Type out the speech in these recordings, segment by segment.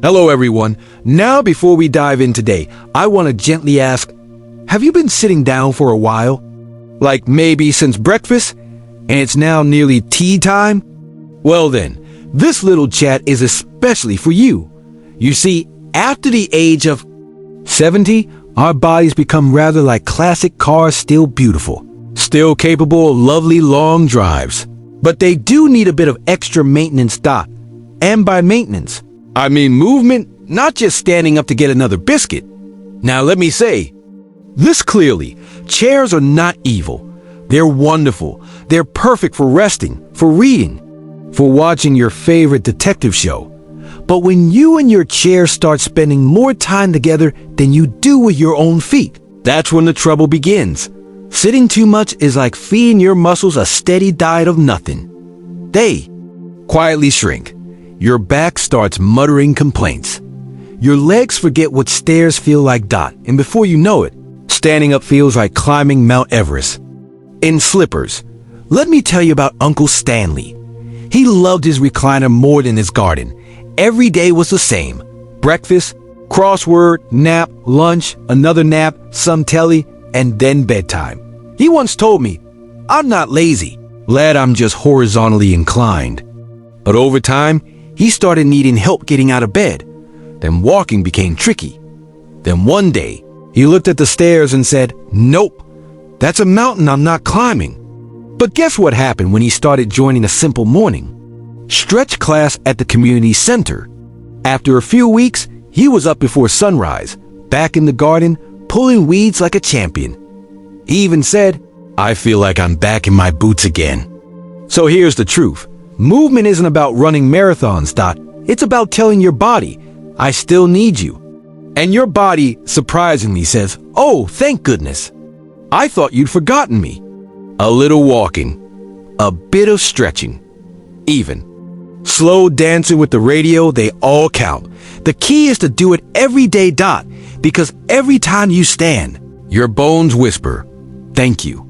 Hello everyone. Now before we dive in today, I want to gently ask, have you been sitting down for a while? Like maybe since breakfast? And it's now nearly tea time? Well then, this little chat is especially for you. You see, after the age of 70, our bodies become rather like classic cars, still beautiful, still capable of lovely long drives. But they do need a bit of extra maintenance. And by maintenance, I mean movement, not just standing up to get another biscuit. Now let me say this clearly, chairs are not evil. They're wonderful. They're perfect for resting, for reading, for watching your favorite detective show. But when you and your chair start spending more time together than you do with your own feet, that's when the trouble begins. Sitting too much is like feeding your muscles a steady diet of nothing. They quietly shrink. Your back starts muttering complaints. Your legs forget what stairs feel like. And before you know it, standing up feels like climbing Mount Everest. In slippers, let me tell you about Uncle Stanley. He loved his recliner more than his garden. Every day was the same. Breakfast, crossword, nap, lunch, another nap, some telly, and then bedtime. He once told me, "I'm not lazy, lad, I'm just horizontally inclined." But over time, he started needing help getting out of bed. Then walking became tricky. Then one day, he looked at the stairs and said, "Nope, that's a mountain I'm not climbing." But guess what happened when he started joining a simple morning stretch class at the community center? After a few weeks, he was up before sunrise, back in the garden, pulling weeds like a champion. He even said, "I feel like I'm back in my boots again." So here's the truth. Movement isn't about running marathons. It's about telling your body, "I still need you." And your body surprisingly says, "Oh, thank goodness. I thought you'd forgotten me." A little walking, a bit of stretching, even slow dancing with the radio, they all count. The key is to do it every day. Because every time you stand, your bones whisper, "Thank you."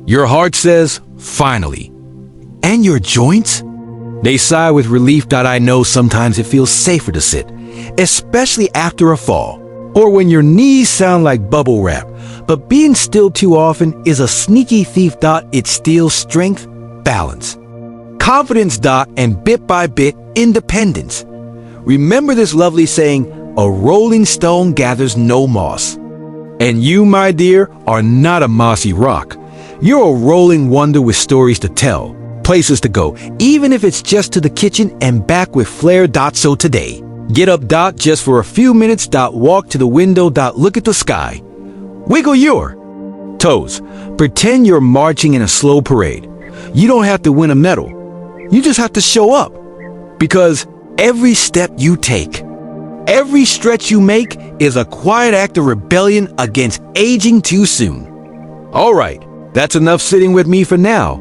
Your heart says, "Finally." And your joints? They sigh with relief. I know sometimes it feels safer to sit, especially after a fall, or when your knees sound like bubble wrap. But being still too often is a sneaky thief. It steals strength, balance, confidence. And bit by bit, independence. Remember this lovely saying, "A rolling stone gathers no moss." And you, my dear, are not a mossy rock. You're a rolling wonder with stories to tell, places to go, even if it's just to the kitchen and back with flair. So today, get up. Just for a few minutes. Walk to the window. Look at the sky. Wiggle your toes. Pretend you're marching in a slow parade. You don't have to win a medal. You just have to show up. Because every step you take, every stretch you make is a quiet act of rebellion against aging too soon. All right, that's enough sitting with me for now.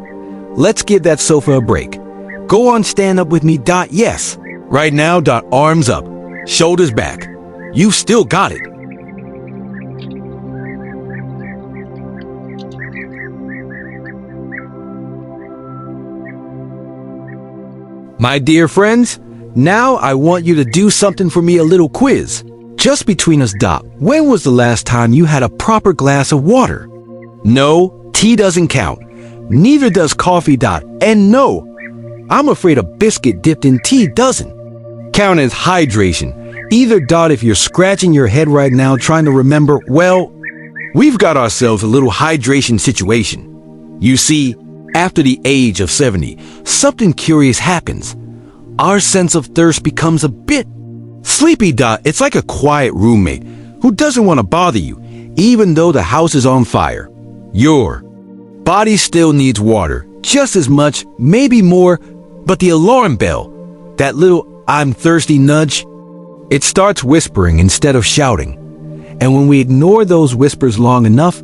Let's give that sofa a break. Go on, stand up with me. Yes, right now. Arms up, shoulders back. You've still got it. My dear friends, now I want you to do something for me, a little quiz. Just between us. When was the last time you had a proper glass of water? No, tea doesn't count. Neither does coffee. And no, I'm afraid a biscuit dipped in tea doesn't count as hydration either. If you're scratching your head right now trying to remember, well, we've got ourselves a little hydration situation. You see, after the age of 70, something curious happens. Our sense of thirst becomes a bit sleepy. It's like a quiet roommate who doesn't want to bother you, even though the house is on fire. Your body still needs water, just as much, maybe more, but the alarm bell, that little "I'm thirsty" nudge, it starts whispering instead of shouting. And when we ignore those whispers long enough,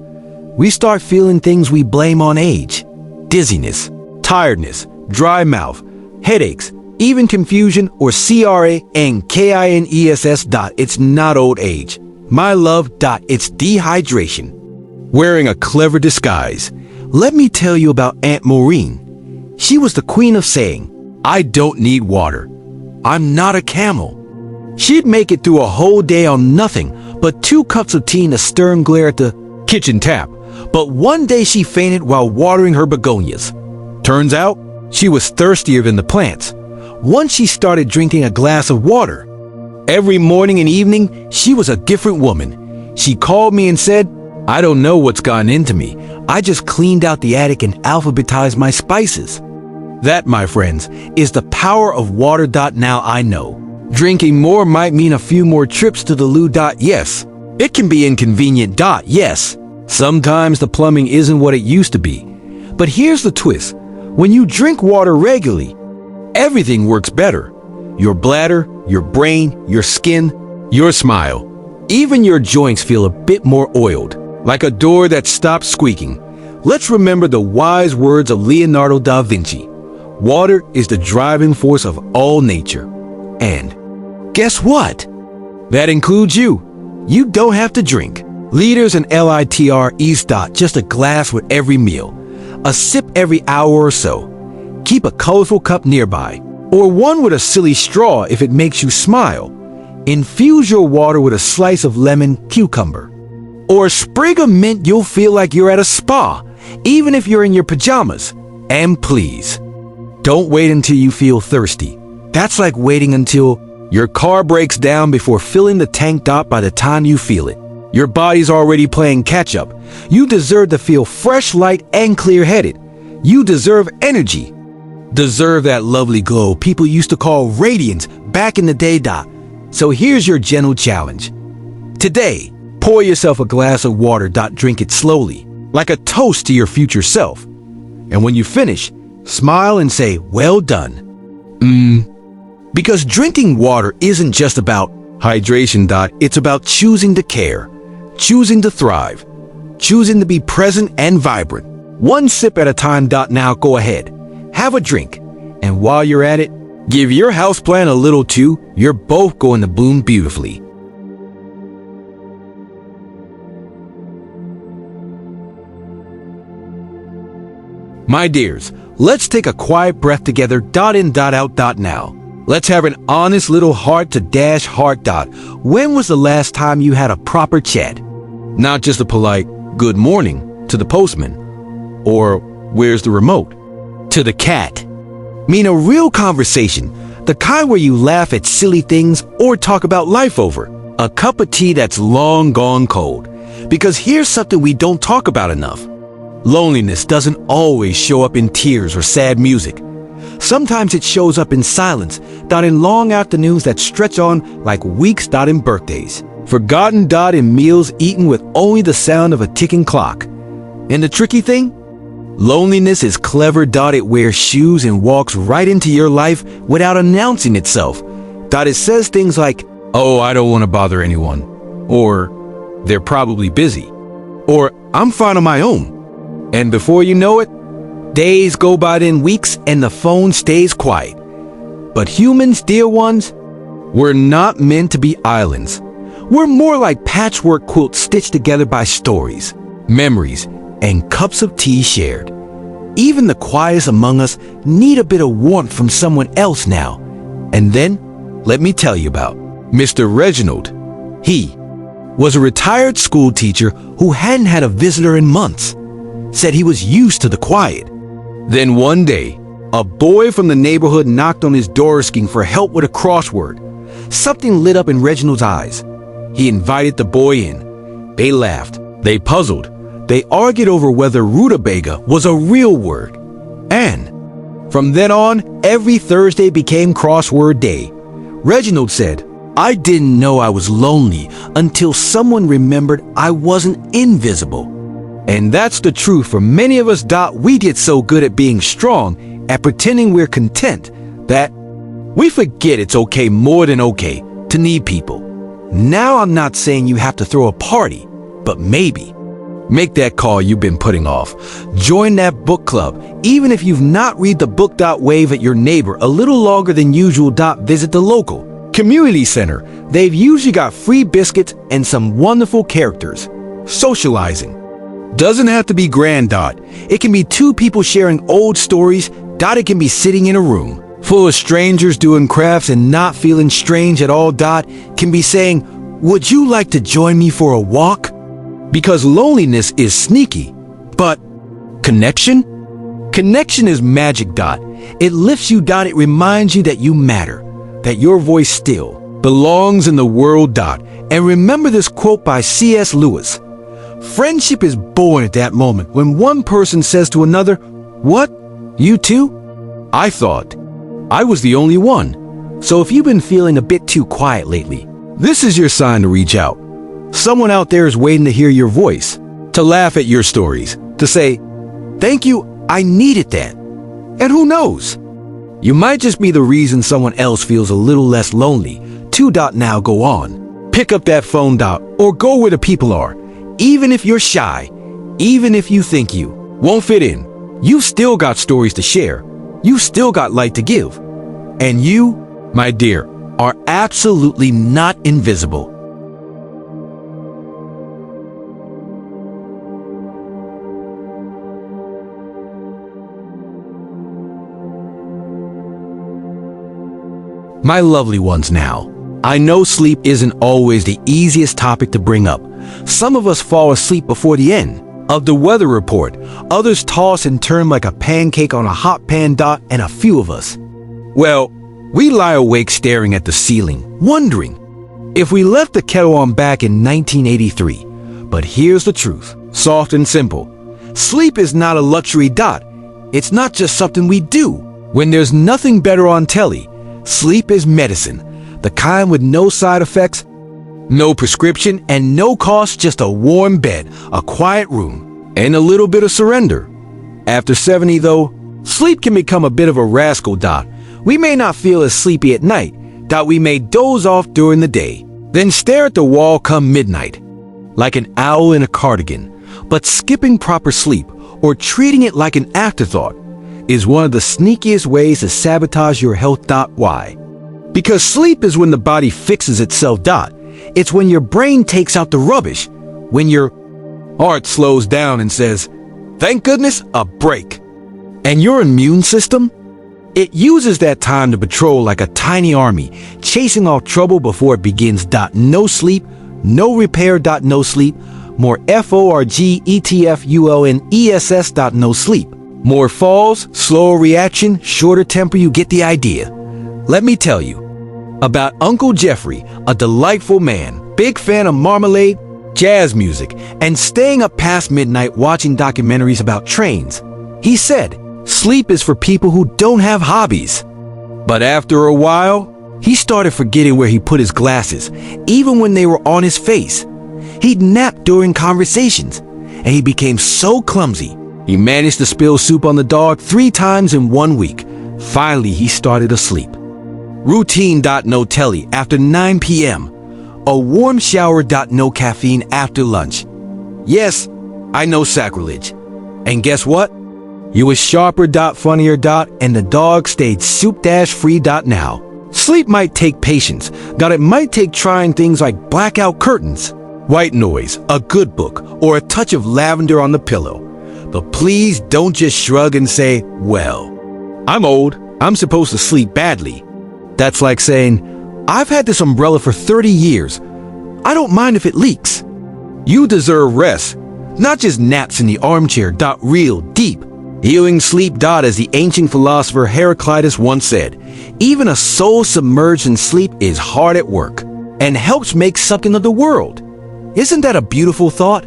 we start feeling things we blame on age. Dizziness, tiredness, dry mouth, headaches, even confusion or CRANKINESS. It's not old age, my love. It's dehydration. Wearing a clever disguise. Let me tell you about Aunt Maureen. She was the queen of saying, "I don't need water. I'm not a camel." She'd make it through a whole day on nothing but 2 cups of tea and a stern glare at the kitchen tap. But one day she fainted while watering her begonias. Turns out, she was thirstier than the plants. Once she started drinking a glass of water. Every morning and evening, she was a different woman. She called me and said, "I don't know what's gotten into me. I just cleaned out the attic and alphabetized my spices." That, my friends, is the power of water. Now I know. Drinking more might mean a few more trips to the loo. Yes. It can be inconvenient. Yes. Sometimes the plumbing isn't what it used to be. But here's the twist. When you drink water regularly, everything works better. Your bladder, your brain, your skin, your smile. Even your joints feel a bit more oiled, like a door that stopped squeaking. Let's remember the wise words of Leonardo da Vinci. Water is the driving force of all nature. And guess what? That includes you. You don't have to drink. Liters and liters. Just a glass with every meal. A sip every hour or so. Keep a colorful cup nearby. Or one with a silly straw if it makes you smile. Infuse your water with a slice of lemon cucumber. Or a sprig of mint. You'll feel like you're at a spa, even if you're in your pajamas. And please, don't wait until you feel thirsty. That's like waiting until your car breaks down before filling the tank. By the time you feel it, your body's already playing catch up. You deserve to feel fresh, light, and clear-headed. You deserve energy. Deserve that lovely glow people used to call radiance back in the day. So here's your gentle challenge. Today, pour yourself a glass of water. Drink it slowly, like a toast to your future self. And when you finish, smile and say, "Well done." Because drinking water isn't just about hydration. It's about choosing to care, choosing to thrive, choosing to be present and vibrant. One sip at a time. Now go ahead, have a drink. And while you're at it, give your houseplant a little too. You're both going to bloom beautifully. My dears, let's take a quiet breath together. In, out. Now. Let's have an honest little heart-to-heart. When was the last time you had a proper chat? Not just a polite good morning to the postman, or where's the remote, to the cat. Mean a real conversation, the kind where you laugh at silly things or talk about life over a cup of tea that's long gone cold. Because here's something we don't talk about enough. Loneliness doesn't always show up in tears or sad music. Sometimes it shows up in silence, in long afternoons that stretch on like weeks. In birthdays, forgotten. In meals eaten with only the sound of a ticking clock. And the tricky thing? Loneliness is clever. It wears shoes and walks right into your life without announcing itself. It says things like, "Oh, I don't want to bother anyone," or "They're probably busy," or "I'm fine on my own." And before you know it, days go by, then weeks, and the phone stays quiet. But humans, dear ones, we're not meant to be islands. We're more like patchwork quilts stitched together by stories, memories, and cups of tea shared. Even the quietest among us need a bit of warmth from someone else now. And then, let me tell you about Mr. Reginald. He was a retired school teacher who hadn't had a visitor in months. Said he was used to the quiet. Then one day, a boy from the neighborhood knocked on his door asking for help with a crossword. Something lit up in Reginald's eyes. He invited the boy in. They laughed. They puzzled. They argued over whether rutabaga was a real word. And from then on, every Thursday became crossword day. Reginald said, "I didn't know I was lonely until someone remembered I wasn't invisible." And that's the truth for many of us. We get so good at being strong, at pretending we're content, that we forget it's okay, more than okay, to need people. Now I'm not saying you have to throw a party, but maybe make that call you've been putting off. Join that book club. Even if you've not read the book. Wave at your neighbor a little longer than usual. Visit the local community center. They've usually got free biscuits and some wonderful characters. Socializing doesn't have to be grand. It can be two people sharing old stories. It can be sitting in a room full of strangers doing crafts and not feeling strange at all. Can be saying, would you like to join me for a walk? Because loneliness is sneaky, but connection? Connection is magic. It lifts you. It reminds you that you matter, that your voice still belongs in the world. And remember this quote by C.S. Lewis. Friendship is born at that moment when one person says to another, "What? You too?" I thought I was the only one. So if you've been feeling a bit too quiet lately, this is your sign to reach out. Someone out there is waiting to hear your voice, to laugh at your stories, to say, "Thank you, I needed that." And who knows? You might just be the reason someone else feels a little less lonely. Now go on. Pick up that phone. Or go where the people are. Even if you're shy, even if you think you won't fit in, you still got stories to share. You still got light to give. And you, my dear, are absolutely not invisible. My lovely ones, now, I know sleep isn't always the easiest topic to bring up. Some of us fall asleep before the end of the weather report. Others toss and turn like a pancake on a hot pan. And a few of us, well, we lie awake staring at the ceiling, wondering if we left the kettle on back in 1983. But here's the truth, soft and simple. Sleep is not a luxury. It's not just something we do when there's nothing better on telly. Sleep is medicine, the kind with no side effects, no prescription, and no cost, just a warm bed, a quiet room, and a little bit of surrender. After 70, though, sleep can become a bit of a rascal. We may not feel as sleepy at night. We may doze off during the day, then stare at the wall come midnight, like an owl in a cardigan. But skipping proper sleep, or treating it like an afterthought, is one of the sneakiest ways to sabotage your health. Why? Because sleep is when the body fixes itself. It's when your brain takes out the rubbish, when your heart slows down and says, "Thank goodness, a break." And your immune system? It uses that time to patrol like a tiny army, chasing off trouble before it begins. No sleep, no repair. No sleep, more FORGETFULNESS. No sleep. More falls, slower reaction, shorter temper. You get the idea. Let me tell you about Uncle Jeffrey, a delightful man, big fan of marmalade, jazz music, and staying up past midnight watching documentaries about trains. He said, sleep is for people who don't have hobbies. But after a while, he started forgetting where he put his glasses, even when they were on his face. He'd nap during conversations, and he became so clumsy. He managed to spill soup on the dog 3 times in 1 week. Finally, he started to sleep. Routine. No telly after 9 p.m. A warm shower. No caffeine after lunch. Yes, I know, sacrilege. And guess what? You was sharper. Funnier. And the dog stayed soup-free. Now, sleep might take patience. It might take trying things like blackout curtains, white noise, a good book, or a touch of lavender on the pillow. But please don't just shrug and say, "Well, I'm old. I'm supposed to sleep badly." That's like saying, "I've had this umbrella for 30 years. I don't mind if it leaks." You deserve rest, not just naps in the armchair. Real deep, healing sleep. As the ancient philosopher Heraclitus once said, even a soul submerged in sleep is hard at work and helps make something of the world. Isn't that a beautiful thought?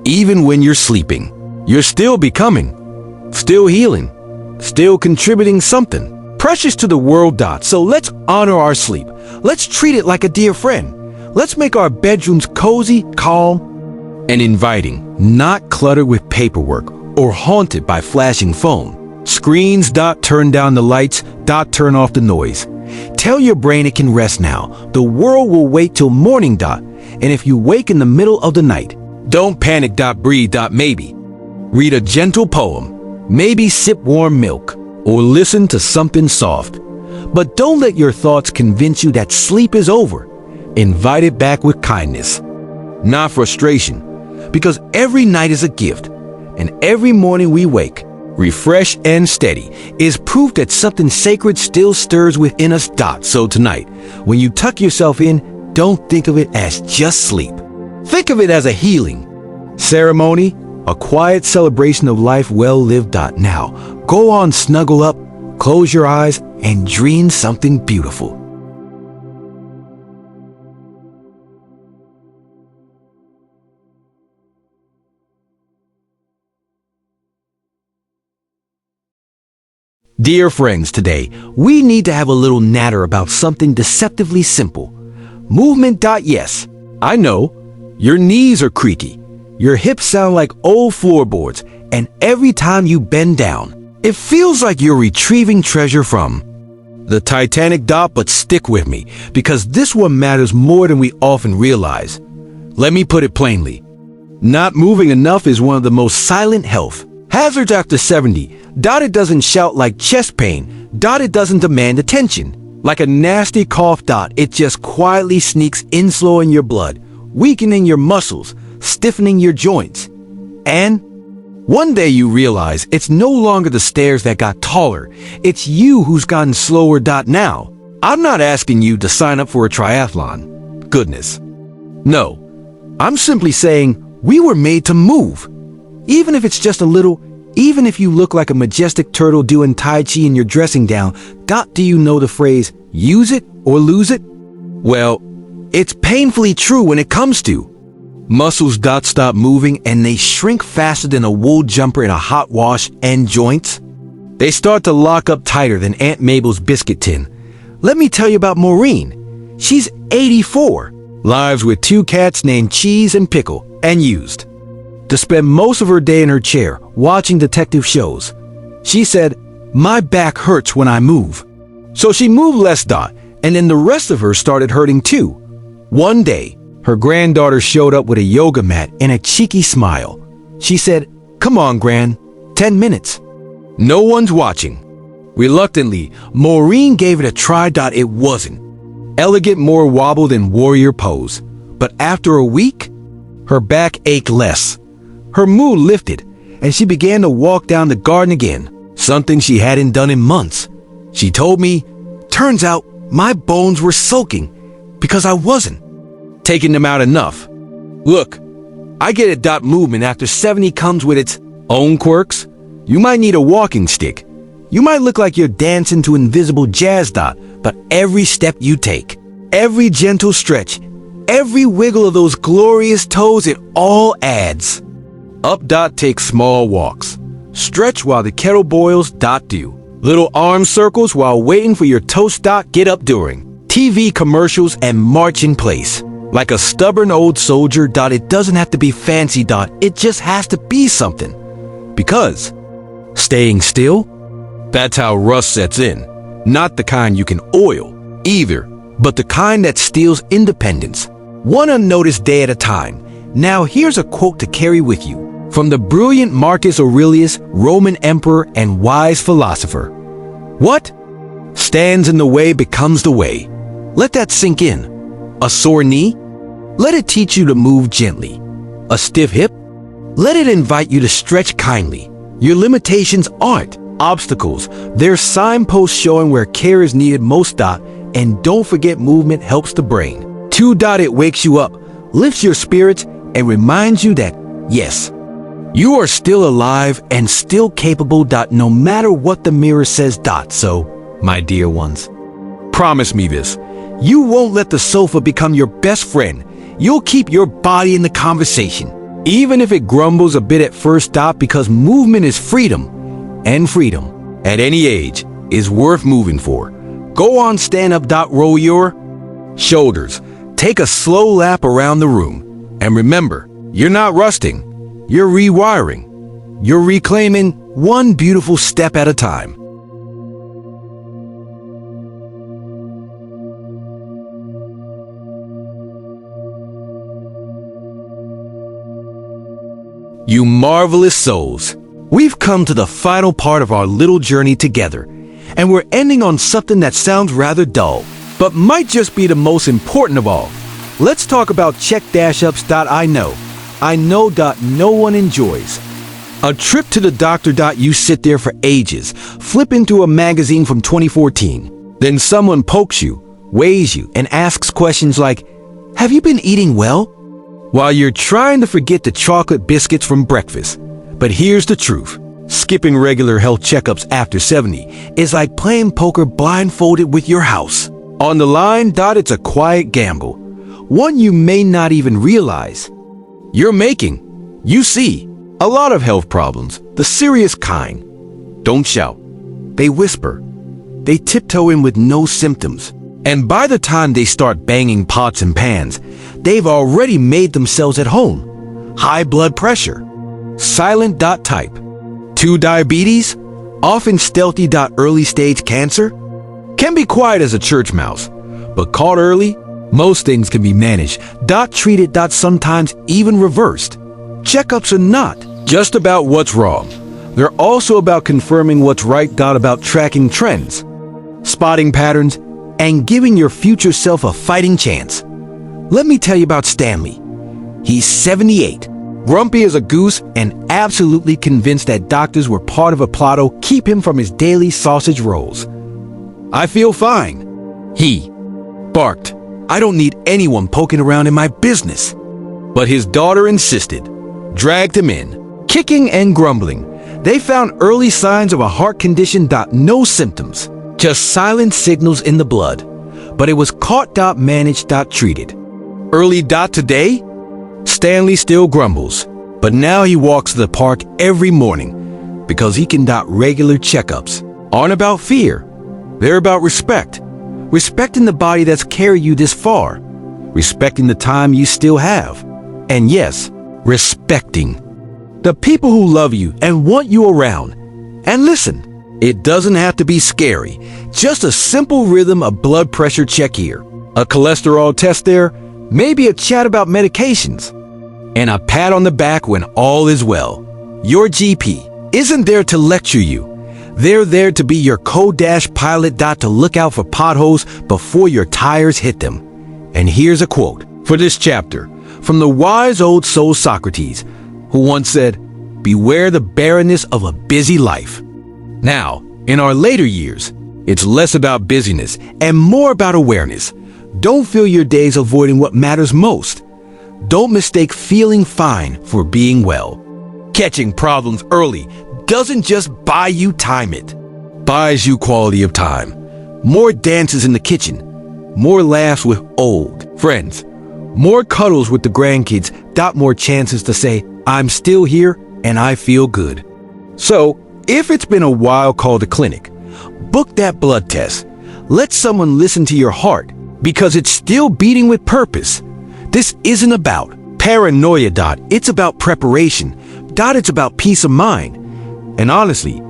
Even when you're sleeping, you're still becoming, still healing, still contributing something precious to the world. So let's honor our sleep. Let's treat it like a dear friend. Let's make our bedrooms cozy, calm, and inviting, not cluttered with paperwork or haunted by flashing phone screens. Turn down the lights. Turn off the noise. Tell your brain it can rest now. The world will wait till morning. And if you wake in the middle of the night, don't panic. Breathe. Maybe read a gentle poem, maybe sip warm milk, or listen to something soft. But don't let your thoughts convince you that sleep is over. Invite it back with kindness, not frustration, because every night is a gift, and every morning we wake, refresh and steady, is proof that something sacred still stirs within us. So tonight, when you tuck yourself in, don't think of it as just sleep. Think of it as a healing ceremony, a quiet celebration of life well lived. Now, go on, snuggle up, close your eyes, and dream something beautiful. Dear friends, today, we need to have a little natter about something deceptively simple. Movement. Yes, I know, your knees are creaky, your hips sound like old floorboards, and every time you bend down, it feels like you're retrieving treasure from the Titanic. But stick with me, because this one matters more than we often realize. Let me put it plainly. Not moving enough is one of the most silent health hazards after 70. It doesn't shout like chest pain. It doesn't demand attention like a nasty cough. It just quietly sneaks in, slowing your blood, weakening your muscles, stiffening your joints. And one day you realize it's no longer the stairs that got taller. It's you who's gotten slower. Now, I'm not asking you to sign up for a triathlon. Goodness. No, I'm simply saying we were made to move. Even if it's just a little, even if you look like a majestic turtle doing Tai Chi in your dressing gown. Do you know the phrase, use it or lose it? Well, it's painfully true when it comes to muscles. Stop moving and they shrink faster than a wool jumper in a hot wash, and joints, they start to lock up tighter than Aunt Mabel's biscuit tin. Let me tell you about Maureen. She's 84, lives with 2 cats named Cheese and Pickle, and used to spend most of her day in her chair watching detective shows. She said, "My back hurts when I move." So she moved less. And then the rest of her started hurting too. One day, her granddaughter showed up with a yoga mat and a cheeky smile. She said, "Come on, Gran, 10 minutes. No one's watching." Reluctantly, Maureen gave it a try. It wasn't elegant, more wobble than warrior pose. But after a week, her back ached less. Her mood lifted, and she began to walk down the garden again, something she hadn't done in months. She told me, "Turns out my bones were sulking because I wasn't taking them out enough." Look, I get it. Movement after 70 comes with its own quirks. You might need a walking stick. You might look like you're dancing to invisible jazz. But every step you take, every gentle stretch, every wiggle of those glorious toes, it all adds up. Take small walks. Stretch while the kettle boils. Do little arm circles while waiting for your toast. Get up during TV commercials and march in place like a stubborn old soldier. It doesn't have to be fancy. It just has to be something. Because staying still, that's how rust sets in. Not the kind you can oil either, but the kind that steals independence, one unnoticed day at a time. Now here's a quote to carry with you from the brilliant Marcus Aurelius, Roman emperor and wise philosopher. What stands in the way becomes the way. Let that sink in. A sore knee? Let it teach you to move gently. A stiff hip? Let it invite you to stretch kindly. Your limitations aren't obstacles. They're signposts showing where care is needed most. And don't forget, movement helps the brain. 2. It wakes you up, lifts your spirits, and reminds you that, yes, you are still alive and still capable. No matter what the mirror says. So, my dear ones, promise me this. You won't let the sofa become your best friend. You'll keep your body in the conversation, even if it grumbles a bit at first. Because movement is freedom, and freedom, at any age, is worth moving for. Go on, stand up. Roll your shoulders. Take a slow lap around the room. And remember, you're not rusting. You're rewiring. You're reclaiming one beautiful step at a time. You marvelous souls, we've come to the final part of our little journey together, and we're ending on something that sounds rather dull, but might just be the most important of all. Let's talk about check-ups. I know no one enjoys A trip to the doctor. You sit there for ages, flip into a magazine from 2014. Then someone pokes you, weighs you, and asks questions like, "Have you been eating well?" While you're trying to forget the chocolate biscuits from breakfast. But here's the truth. Skipping regular health checkups after 70 is like playing poker blindfolded with your house. On the line. It's a quiet gamble, one you may not even realize you're making. You see, a lot of health problems, the serious kind, don't shout. They whisper. They tiptoe in with no symptoms. And by the time they start banging pots and pans, they've already made themselves at home. High blood pressure, silent. Type 2 diabetes, often stealthy. Early stage cancer can be quiet as a church mouse, but caught early, most things can be managed. Treated. Sometimes even reversed. Checkups are not just about what's wrong. They're also about confirming what's right. About tracking trends, spotting patterns, and giving your future self a fighting chance. Let me tell you about Stanley. He's 78, grumpy as a goose, and absolutely convinced that doctors were part of a plot to keep him from his daily sausage rolls. "I feel fine," he barked. "I don't need anyone poking around in my business." But his daughter insisted, dragged him in, kicking and grumbling. They found early signs of a heart condition. No symptoms, just silent signals in the blood. But it was caught. Managed. Treated. Early. Today, Stanley still grumbles, but now he walks to the park every morning because he can. Regular checkups aren't about fear. They're about respect. Respecting the body that's carried you this far. Respecting the time you still have. And yes, respecting the people who love you and want you around. And listen, it doesn't have to be scary. Just a simple rhythm of blood pressure check here, a cholesterol test there, maybe a chat about medications, and a pat on the back when all is well. Your GP isn't there to lecture you. They're there to be your co-pilot. To look out for potholes before your tires hit them. And here's a quote for this chapter from the wise old soul Socrates, who once said, "Beware the barrenness of a busy life." Now, in our later years, it's less about busyness and more about awareness. Don't fill your days avoiding what matters most. Don't mistake feeling fine for being well. Catching problems early doesn't just buy you time, it buys you quality of time. More dances in the kitchen, more laughs with old friends, more cuddles with the grandkids. More chances to say, "I'm still here and I feel good." So, if it's been a while, call the clinic. Book that blood test. Let someone listen to your heart because it's still beating with purpose. This isn't about paranoia. It's about preparation. It's about peace of mind. And honestly,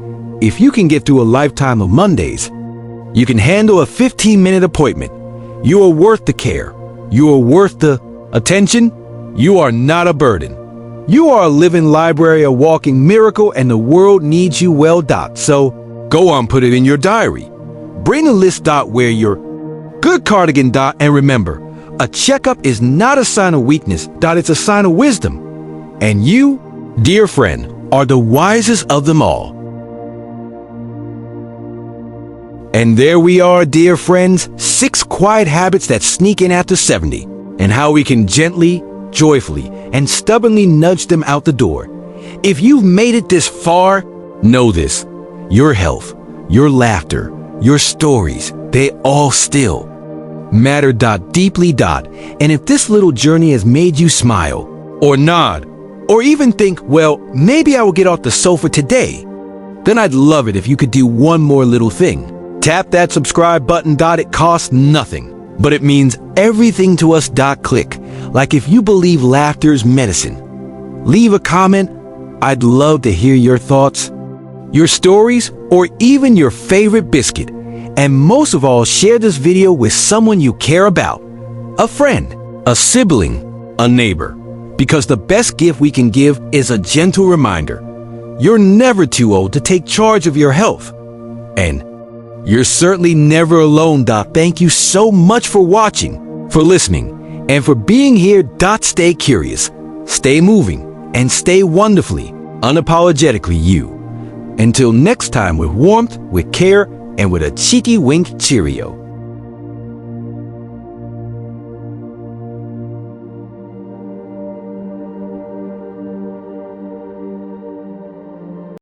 if you can get through a lifetime of Mondays, you can handle a 15-minute appointment. You are worth the care. You are worth the attention. You are not a burden. You are a living library, a walking miracle, and the world needs you well. So go on, put it in your diary. Bring a list. Wear your good cardigan. And remember, a checkup is not a sign of weakness. It's a sign of wisdom. And you, dear friend, are the wisest of them all. And there we are, dear friends, 6 quiet habits that sneak in after 70, and how we can gently, joyfully, and stubbornly nudge them out the door. If you've made it this far, know this: your health, your laughter, your stories, they all still matter. Deeply. And if this little journey has made you smile, or nod, or even think, well, maybe I will get off the sofa today, then I'd love it if you could do one more little thing. Tap that subscribe button. It costs nothing, but it means everything to us. Click like if you believe laughter is medicine. Leave a comment. I'd love to hear your thoughts, your stories, or even your favorite biscuit. And most of all, share this video with someone you care about, a friend, a sibling, a neighbor. Because the best gift we can give is a gentle reminder. You're never too old to take charge of your health. And you're certainly never alone. Thank you so much for watching, for listening, and for being here. Stay curious, stay moving, and stay wonderfully unapologetically you. Until next time, with warmth, with care, and with a cheeky wink cheerio.